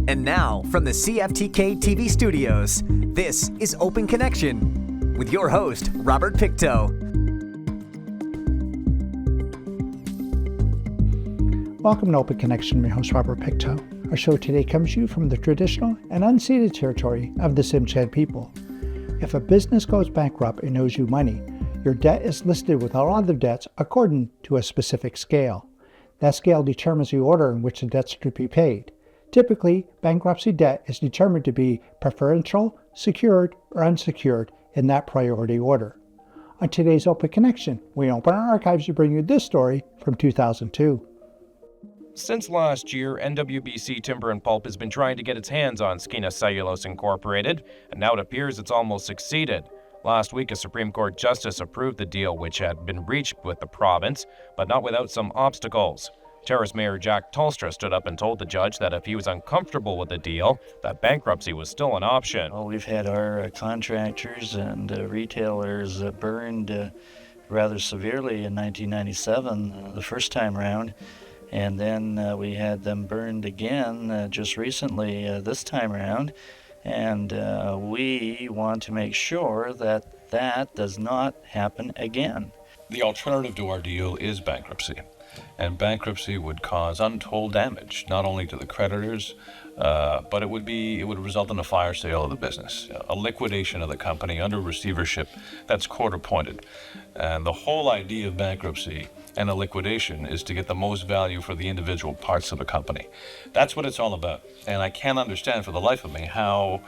And now, from the CFTK-TV studios, this is Open Connection with your host, Robert Pictou. Welcome to Open Connection. My host, Robert Pictou. Our show today comes to you from the traditional and unceded territory of the Tsimshian people. If a business goes bankrupt and owes you money, your debt is listed with all other debts according to a specific scale. That scale determines the order in which the debts are to be paid. Typically, bankruptcy debt is determined to be preferential, secured, or unsecured in that priority order. On today's Open Connection, we open our archives to bring you this story from 2002. Since last year, NWBC Timber and Pulp has been trying to get its hands on Skeena Cellulose Incorporated, and now it appears it's almost succeeded. Last week, a Supreme Court justice approved the deal which had been reached with the province, but not without some obstacles. Terrace Mayor Jack Tolstra stood up and told the judge that if he was uncomfortable with the deal, that bankruptcy was still an option. Well, we've had our contractors and retailers burned rather severely in 1997, the first time around. And then we had them burned again just recently this time around. And we want to make sure that that does not happen again. The alternative to our deal is bankruptcy. And bankruptcy would cause untold damage, not only to the creditors, but it would result in a fire sale of the business, a liquidation of the company under receivership that's court-appointed. And the whole idea of bankruptcy and a liquidation is to get the most value for the individual parts of the company. That's what it's all about. And I can't understand for the life of me how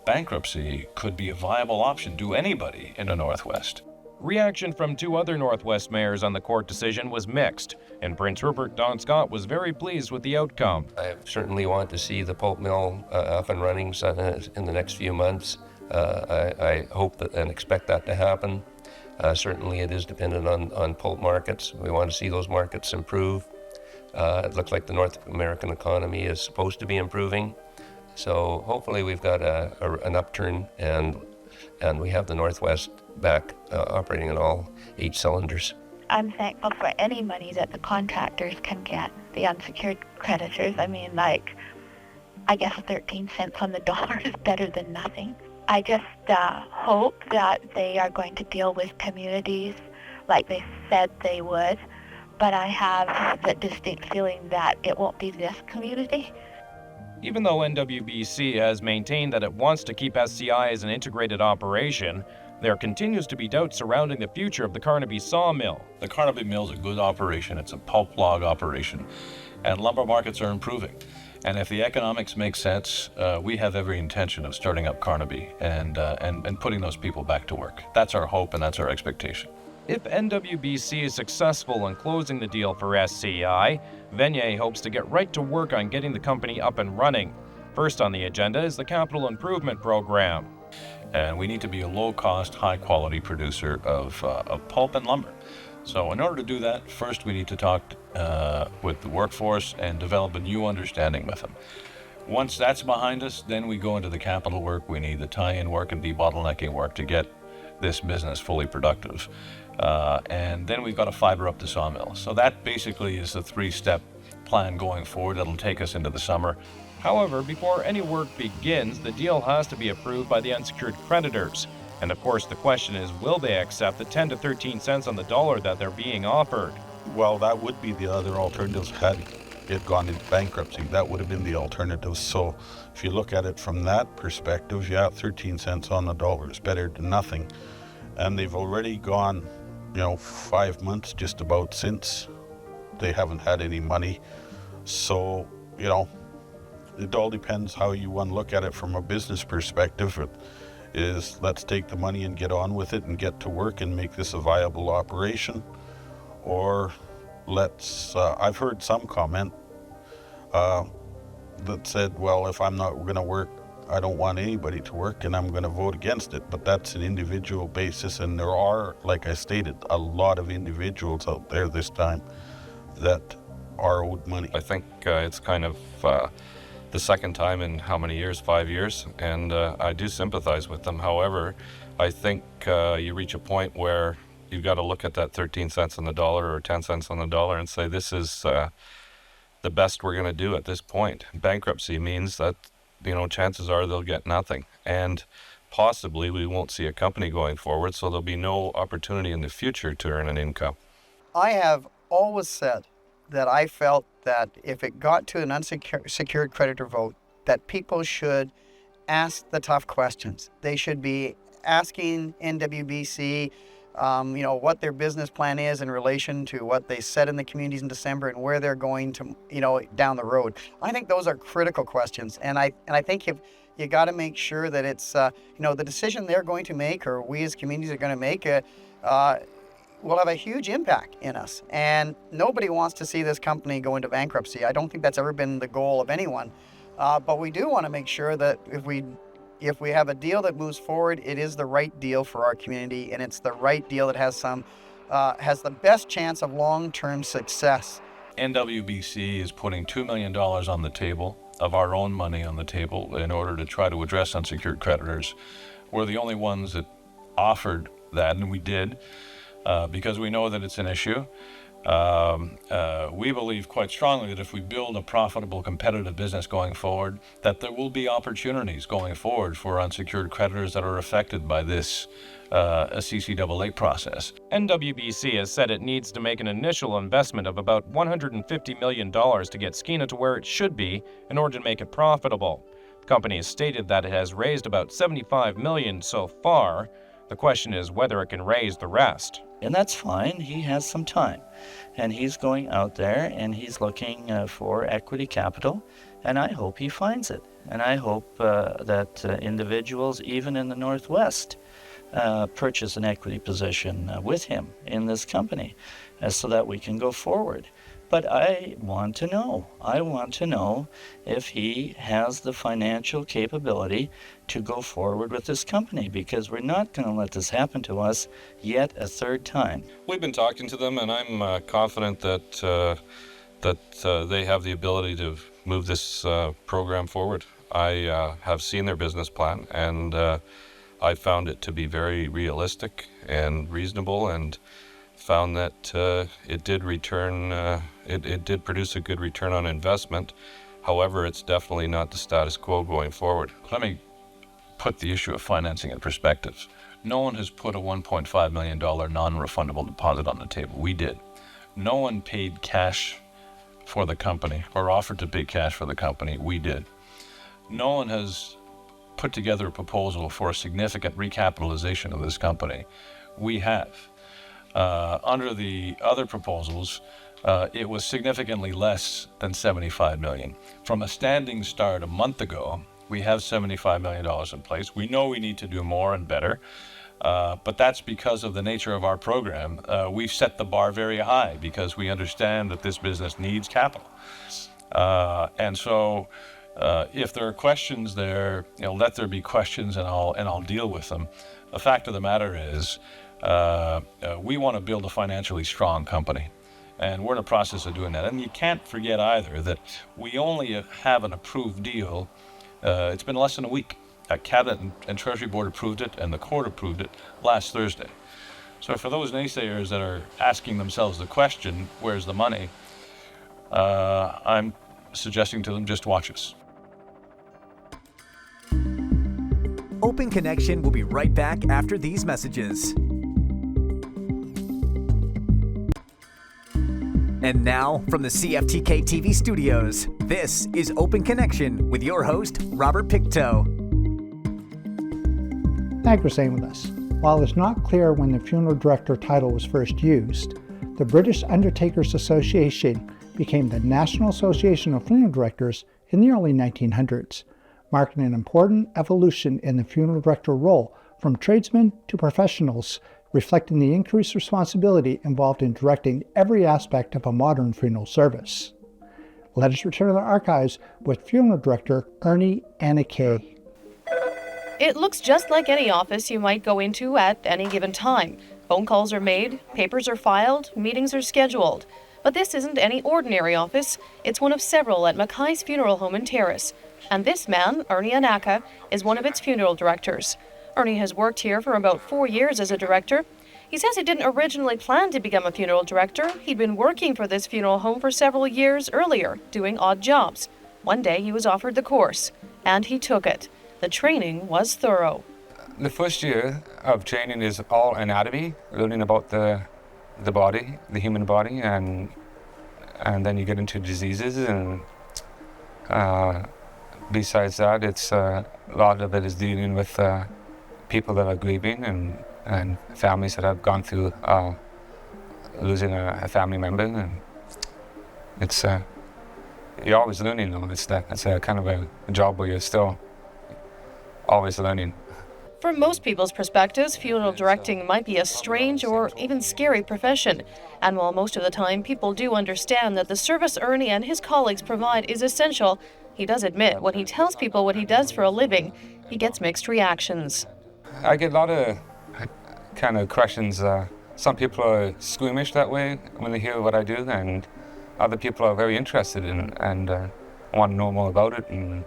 bankruptcy could be a viable option to anybody in the Northwest. Reaction from two other Northwest mayors on the court decision was mixed. In Prince Rupert, Don Scott was very pleased with the outcome. I certainly want to see the pulp mill up and running in the next few months. I hope that and expect that to happen. Certainly it is dependent on pulp markets. We want to see those markets improve. It looks like the North American economy is supposed to be improving. So hopefully we've got an upturn and we have the Northwest back operating on all 8 cylinders. I'm thankful for any money that the contractors can get, the unsecured creditors. I mean, I guess 13 cents on the dollar is better than nothing. I just hope that they are going to deal with communities like they said they would, but I have the distinct feeling that it won't be this community. Even though NWBC has maintained that it wants to keep SCI as an integrated operation, there continues to be doubt surrounding the future of the Carnaby sawmill. The Carnaby mill is a good operation. It's a pulp log operation, and lumber markets are improving. And if the economics make sense, we have every intention of starting up Carnaby and putting those people back to work. That's our hope and that's our expectation. If NWBC is successful in closing the deal for SCI, Venier hopes to get right to work on getting the company up and running. First on the agenda is the Capital Improvement Program. And we need to be a low-cost, high-quality producer of pulp and lumber. So in order to do that, first we need to talk with the workforce and develop a new understanding with them. Once that's behind us, then we go into the capital work. We need the tie-in work and debottlenecking work to get this business fully productive. And then we've got to fiber up the sawmill. So that basically is the 3-step plan going forward. That'll take us into the summer. However, before any work begins, the deal has to be approved by the unsecured creditors. And of course, the question is, will they accept the 10 to 13 cents on the dollar that they're being offered? Well, that would be the other alternatives had it gone into bankruptcy. That would have been the alternative. So if you look at it from that perspective, 13 cents on the dollar is better than nothing. And they've already gone, 5 months just about since they haven't had any money. So, it all depends how you want to look at it from a business perspective. It is, let's take the money and get on with it and get to work and make this a viable operation. Or I've heard some comment that said, well, if I'm not going to work, I don't want anybody to work and I'm going to vote against it. But that's an individual basis, and there are, like I stated, a lot of individuals out there this time that are owed money. I think it's kind of the second time in how many years? 5 years, and I do sympathize with them. However, I think you reach a point where you've got to look at that 13 cents on the dollar or 10 cents on the dollar and say this is the best we're going to do at this point. Bankruptcy means that, chances are they'll get nothing. And possibly we won't see a company going forward, so there'll be no opportunity in the future to earn an income. I have always said that I felt that if it got to an unsecured creditor vote, that people should ask the tough questions. They should be asking NWBC, what their business plan is in relation to what they said in the communities in December and where they're going to, down the road. I think those are critical questions, and I think if you got to make sure that it's, the decision they're going to make, or we as communities are going to make, will have a huge impact in us. And nobody wants to see this company go into bankruptcy. I don't think that's ever been the goal of anyone. But we do want to make sure that if we have a deal that moves forward, it is the right deal for our community, and it's the right deal that has the best chance of long-term success. NWBC is putting $2 million on the table, of our own money on the table, in order to try to address unsecured creditors. We're the only ones that offered that, and we did, because we know that it's an issue. We believe quite strongly that if we build a profitable, competitive business going forward, that there will be opportunities going forward for unsecured creditors that are affected by this CCAA process. NWBC has said it needs to make an initial investment of about $150 million to get Skeena to where it should be in order to make it profitable. The company has stated that it has raised about $75 million so far. The question is whether it can raise the rest. And that's fine. He has some time. And he's going out there and he's looking for equity capital. And I hope he finds it. And I hope that individuals, even in the Northwest, purchase an equity position with him in this company so that we can go forward. But I want to know if he has the financial capability to go forward with this company, because we're not going to let this happen to us yet a third time. We've been talking to them, and I'm confident that they have the ability to move this program forward. I have seen their business plan, and I found it to be very realistic and reasonable, and found that it did produce a good return on investment. However, it's definitely not the status quo going forward. Let me put the issue of financing in perspective. No one has put a $1.5 million non-refundable deposit on the table. We did. No one paid cash for the company or offered to pay cash for the company. We did. No one has put together a proposal for a significant recapitalization of this company. We have. Under the other proposals, it was significantly less than $75 million. From a standing start a month ago, we have $75 million in place. We know we need to do more and better, but that's because of the nature of our program. We've set the bar very high because we understand that this business needs capital. And so if there are questions there, let there be questions, and I'll deal with them. The fact of the matter is, we want to build a financially strong company, and we're in the process of doing that. And you can't forget either that we only have an approved deal. It's been less than a week. Cabinet and Treasury Board approved it, and the court approved it last Thursday. So for those naysayers that are asking themselves the question, where's the money? I'm suggesting to them, just watch us. Open Connection will be right back after these messages. And now, from the CFTK-TV studios, this is Open Connection with your host, Robert Pictou. Thanks for staying with us. While it's not clear when the funeral director title was first used, the British Undertakers Association became the National Association of Funeral Directors in the early 1900s, marking an important evolution in the funeral director role from tradesmen to professionals, reflecting the increased responsibility involved in directing every aspect of a modern funeral service. Let us return to the archives with funeral director Ernie Anakay. It looks just like any office you might go into at any given time. Phone calls are made, papers are filed, meetings are scheduled. But this isn't any ordinary office. It's one of several at Mackay's Funeral Home in Terrace. And this man, Ernie Anakay, is one of its funeral directors. Ernie has worked here for about 4 years as a director. He says he didn't originally plan to become a funeral director. He'd been working for this funeral home for several years earlier, doing odd jobs. One day he was offered the course, and he took it. The training was thorough. The first year of training is all anatomy, learning about the body, the human body, and then you get into diseases, and besides that, it's a lot of it is dealing with people that are grieving and families that have gone through losing a family member, and it's you're always learning though. It's a kind of a job where you're still always learning. From most people's perspectives, funeral directing might be a strange or even scary profession. And while most of the time people do understand that the service Ernie and his colleagues provide is essential, he does admit when he tells people what he does for a living, he gets mixed reactions. I get a lot of kind of questions. Some people are squeamish that way when they hear what I do, and other people are very interested in and want to know more about it, and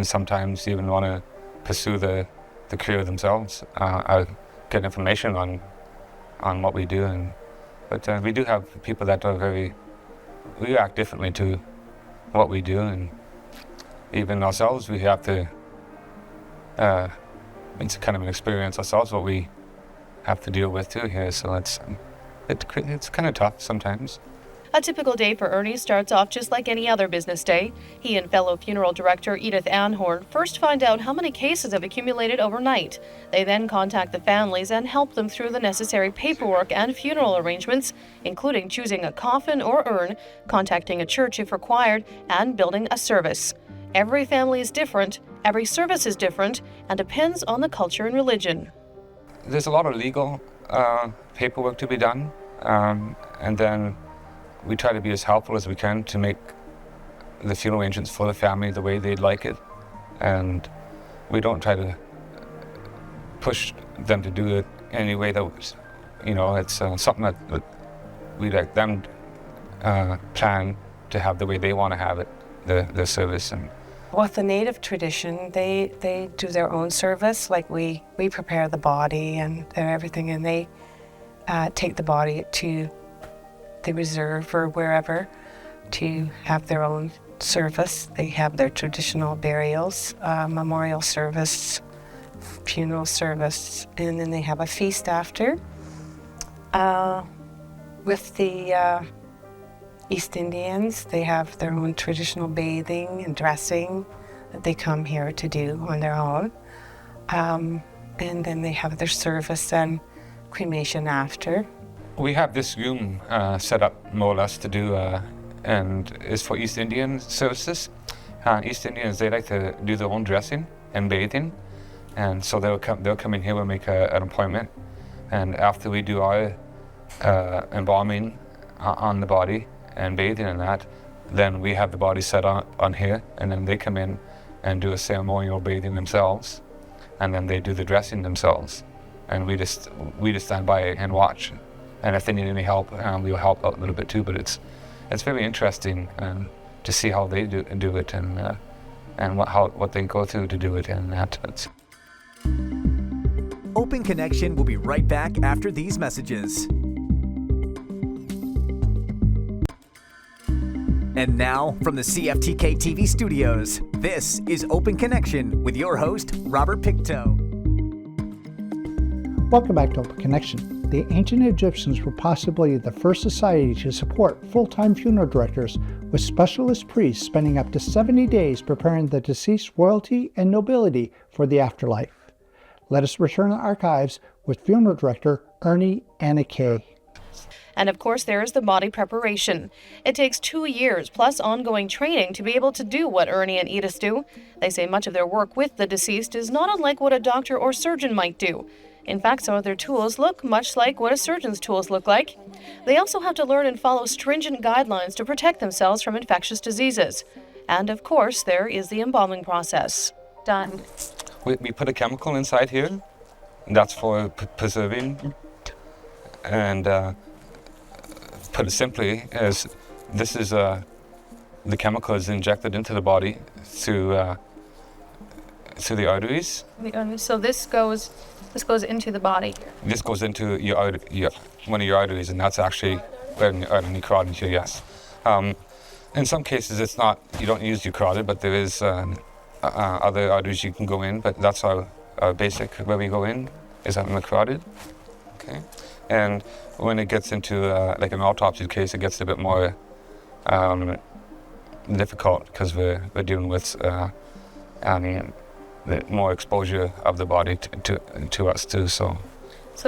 sometimes even want to pursue the career themselves. I get information on what we do, but we do have people that are react differently to what we do, and even ourselves we have to. It's kind of an experience ourselves what we have to deal with too here, so it's kind of tough sometimes. A typical day for Ernie starts off just like any other business day. He and fellow funeral director Edith Anhorn first find out how many cases have accumulated overnight. They then contact the families and help them through the necessary paperwork and funeral arrangements, including choosing a coffin or urn, contacting a church if required, and building a service. Every family is different, every service is different, and depends on the culture and religion. There's a lot of legal paperwork to be done, and then we try to be as helpful as we can to make the funeral arrangements for the family the way they'd like it. And we don't try to push them to do it any way that was, it's something that we let them plan to have the way they want to have it, the service. And with the Native tradition, they do their own service. Like we prepare the body and everything, and they take the body to the reserve or wherever to have their own service. They have their traditional burials, memorial service, funeral service, and then they have a feast after. With the East Indians, they have their own traditional bathing and dressing that they come here to do on their own. And then they have their service and cremation after. We have this room set up more or less to do, and it's for East Indian services. East Indians, they like to do their own dressing and bathing, and so they'll come in here, we'll make an appointment, and after we do our embalming on the body and bathing and that, then we have the body set on here, and then they come in and do a ceremonial bathing themselves, and then they do the dressing themselves, and we just stand by and watch. And if they need any help, we'll help out a little bit too. But it's very interesting to see how they do it and what they go through to do it and that. Open Connection will be right back after these messages. And now, from the CFTK-TV studios, this is Open Connection with your host, Robert Pictou. Welcome back to Open Connection. The ancient Egyptians were possibly the first society to support full-time funeral directors, with specialist priests spending up to 70 days preparing the deceased royalty and nobility for the afterlife. Let us return to the archives with funeral director Ernie Anakay. And of course, there is the body preparation. It takes 2 years plus ongoing training to be able to do what Ernie and Edith do. They say much of their work with the deceased is not unlike what a doctor or surgeon might do. In fact, some of their tools look much like what a surgeon's tools look like. They also have to learn and follow stringent guidelines to protect themselves from infectious diseases. And of course, there is the embalming process. Done. We put a chemical inside here. That's for preserving. And put it simply, as this is the chemical is injected into the body through the arteries. So this goes This goes into the body. This goes into one of your arteries, and that's actually where the carotid here, yes. In some cases, it's not, you don't use your carotid, but there is other arteries you can go in, but that's our basic, where we go in, is in the carotid. Okay. And when it gets into like an autopsy case, it gets a bit more difficult because we're dealing with the more exposure of the body to us too. So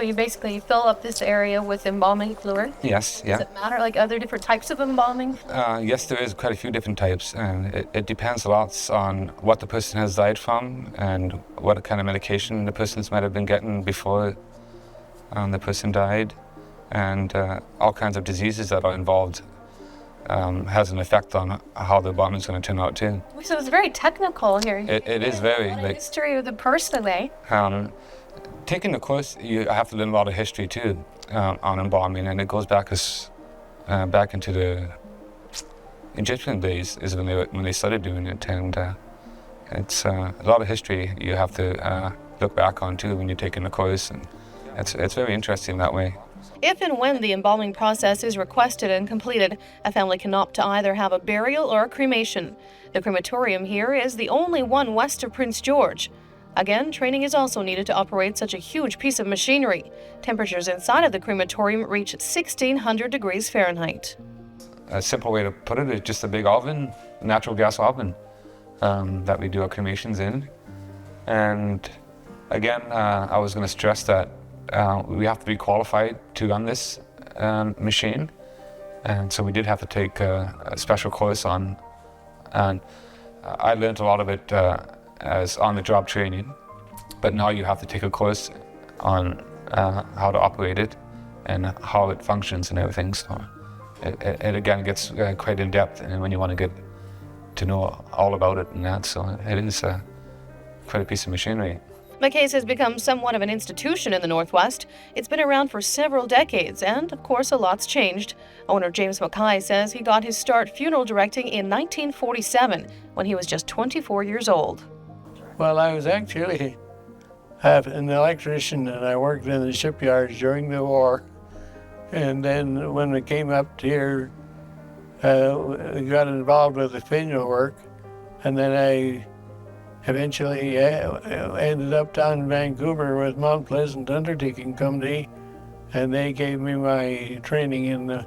you basically fill up this area with embalming fluid? Yes, yeah. Does it matter, like other different types of embalming? Yes, there is quite a few different types, and it depends a lot on what the person has died from and what kind of medication the persons might have been getting before the person died, and all kinds of diseases that are involved has an effect on how the embalming is going to turn out too. So it's very technical here. It is very. Like, history of the person, eh? Taking the course, you have to learn a lot of history too on embalming, and it goes back into the Egyptian days is when they started doing it, and it's a lot of history you have to look back on too when you're taking the course, and it's very interesting that way. If and when the embalming process is requested and completed, a family can opt to either have a burial or a cremation. The crematorium here is the only one west of Prince George. Again, training is also needed to operate such a huge piece of machinery. Temperatures inside of the crematorium reach 1,600 degrees Fahrenheit. A simple way to put it is just a big oven, a natural gas oven, that we do our cremations in. And again, I was going to stress that we have to be qualified to run this machine. And so we did have to take a special course on, and I learned a lot of it as on-the-job training, but now you have to take a course on how to operate it and how it functions and everything. So it again gets quite in-depth, and when you want to get to know all about it and that, so it is quite a piece of machinery. McKay's has become somewhat of an institution in the Northwest. It's been around for several decades, and of course a lot's changed. Owner James McKay says he got his start funeral directing in 1947 when he was just 24 years old. Well, I was actually an electrician, and I worked in the shipyards during the war. And then when we came up here, we got involved with the funeral work, and then I eventually ended up down in Vancouver with Mount Pleasant Undertaking Company, and they gave me my training in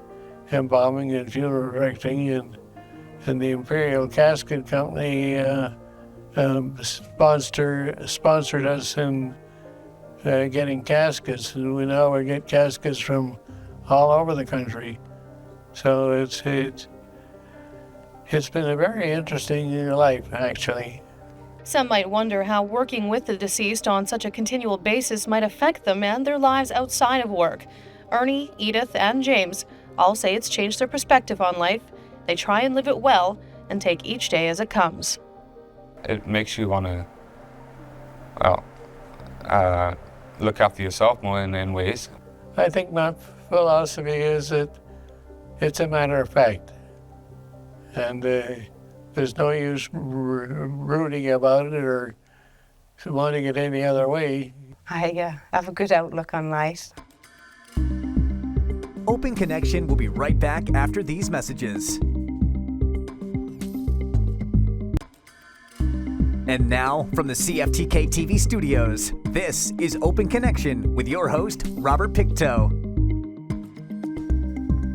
embalming and funeral directing, and the Imperial Casket Company sponsored us in getting caskets, and we now get caskets from all over the country. So it's been a very interesting life, actually. Some might wonder how working with the deceased on such a continual basis might affect them and their lives outside of work. Ernie, Edith, and James all say it's changed their perspective on life. They try and live it well and take each day as it comes. It makes you want to, look after yourself more in ways. I think my philosophy is that it's a matter of fact, and there's no use rooting about it or wanting it any other way. I have a good outlook on life. Open Connection will be right back after these messages. And now, from the CFTK-TV studios, this is Open Connection with your host, Robert Pictou.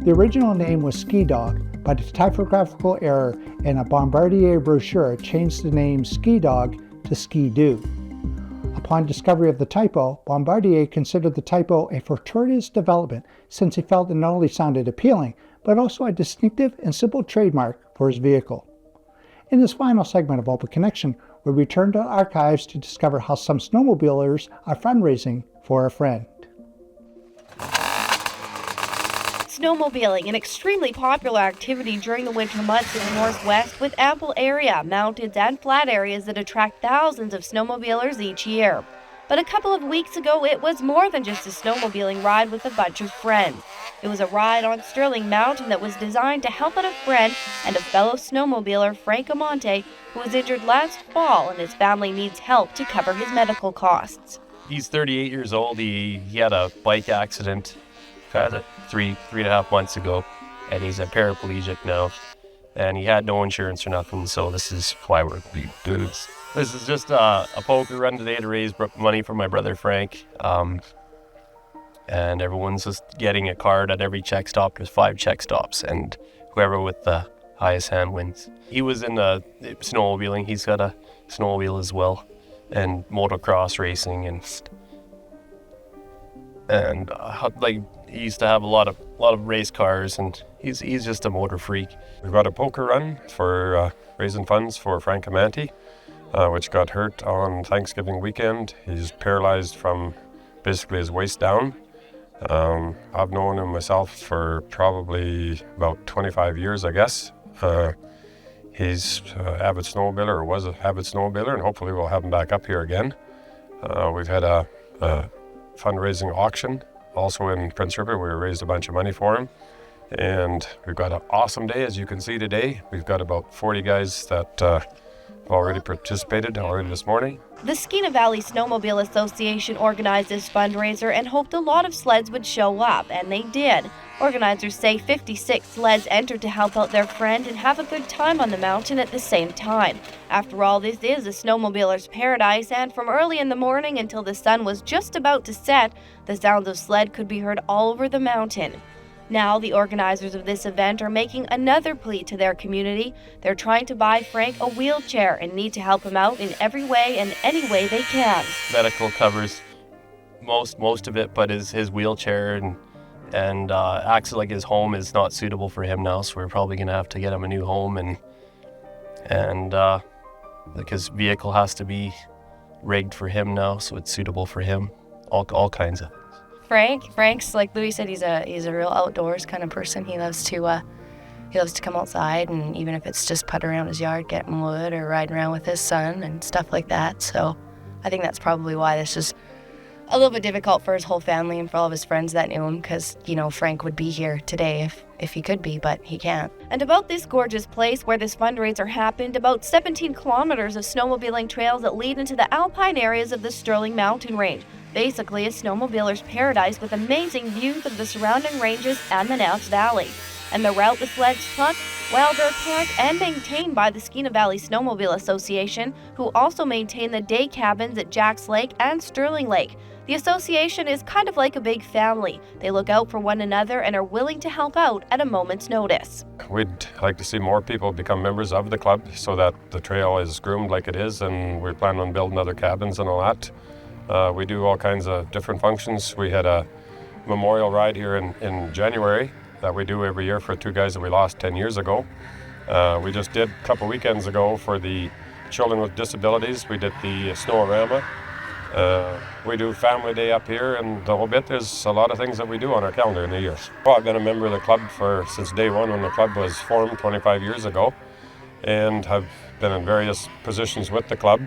The original name was Ski Dog, but a typographical error in a Bombardier brochure changed the name Ski Dog to Ski Doo. Upon discovery of the typo, Bombardier considered the typo a fortuitous development since he felt it not only sounded appealing, but also a distinctive and simple trademark for his vehicle. In this final segment of Open Connection, we return to archives to discover how some snowmobilers are fundraising for a friend. Snowmobiling, an extremely popular activity during the winter months in the Northwest, with ample area, mountains, and flat areas that attract thousands of snowmobilers each year. But a couple of weeks ago, it was more than just a snowmobiling ride with a bunch of friends. It was a ride on Sterling Mountain that was designed to help out a friend and a fellow snowmobiler, Frank Amonte, who was injured last fall and his family needs help to cover his medical costs. He's 38 years old. He had a bike accident 3.5 months ago, and he's a paraplegic now. And he had no insurance or nothing, so this is why we're doing this. This is just a poker run today to raise money for my brother Frank. And everyone's just getting a card at every check stop. There's 5 check stops, and whoever with the highest hand wins. He was in snowmobiling. He's got a snowmobile as well, and motocross racing, and like he used to have a lot of race cars, and he's just a motor freak. We've got a poker run for raising funds for Frank Amanti, which got hurt on Thanksgiving weekend. He's paralyzed from basically his waist down. I've known him myself for probably about 25 years, I guess. He's an avid snowmobiler, or was an avid snowmobiler, and hopefully we'll have him back up here again. We've had a fundraising auction also in Prince Rupert. We raised a bunch of money for him. And we've got an awesome day, as you can see today. We've got about 40 guys that have already participated already this morning. The Skeena Valley Snowmobile Association organized this fundraiser and hoped a lot of sleds would show up, and they did. Organizers say 56 sleds entered to help out their friend and have a good time on the mountain at the same time. After all, this is a snowmobiler's paradise, and from early in the morning until the sun was just about to set, the sounds of sled could be heard all over the mountain. Now, the organizers of this event are making another plea to their community. They're trying to buy Frank a wheelchair and need to help him out in every way and any way they can. Medical covers most of it, but his wheelchair and actually like his home is not suitable for him now, so we're probably gonna have to get him a new home, and like his vehicle has to be rigged for him now, so it's suitable for him. All kinds of. Frank's like Louis said, he's a real outdoors kind of person. He loves to come outside, and even if it's just putt around his yard, getting wood, or riding around with his son and stuff like that. So I think that's probably why this is a little bit difficult for his whole family and for all of his friends that knew him, because Frank would be here today if he could be, but he can't. And about this gorgeous place where this fundraiser happened, about 17 kilometers of snowmobiling trails that lead into the alpine areas of the Sterling Mountain Range. Basically a snowmobiler's paradise with amazing views of the surrounding ranges and the Nass Valley. And the route the sleds took, well, they're parked and maintained by the Skeena Valley Snowmobile Association, who also maintain the day cabins at Jack's Lake and Sterling Lake. The association is kind of like a big family. They look out for one another and are willing to help out at a moment's notice. We'd like to see more people become members of the club so that the trail is groomed like it is, and we plan on building other cabins and all that. We do all kinds of different functions. We had a memorial ride here in January that we do every year for 2 guys that we lost 10 years ago. We just did a couple weekends ago for the children with disabilities. We did the Snoworama. We do Family Day up here, and the whole bit. There's a lot of things that we do on our calendar in the year. Well, I've been a member of the club since day one when the club was formed 25 years ago, and have been in various positions with the club.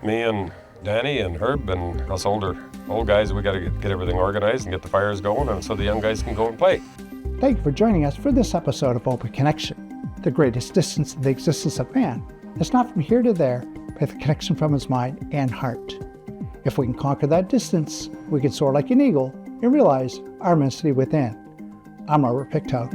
Me and Danny and Herb and us old guys, we got to get everything organized and get the fires going, and so the young guys can go and play. Thank you for joining us for this episode of Open Connection. The greatest distance in the existence of man is not from here to there, but the connection from his mind and heart. If we can conquer that distance, we can soar like an eagle and realize our immensity within. I'm Robert Pictou.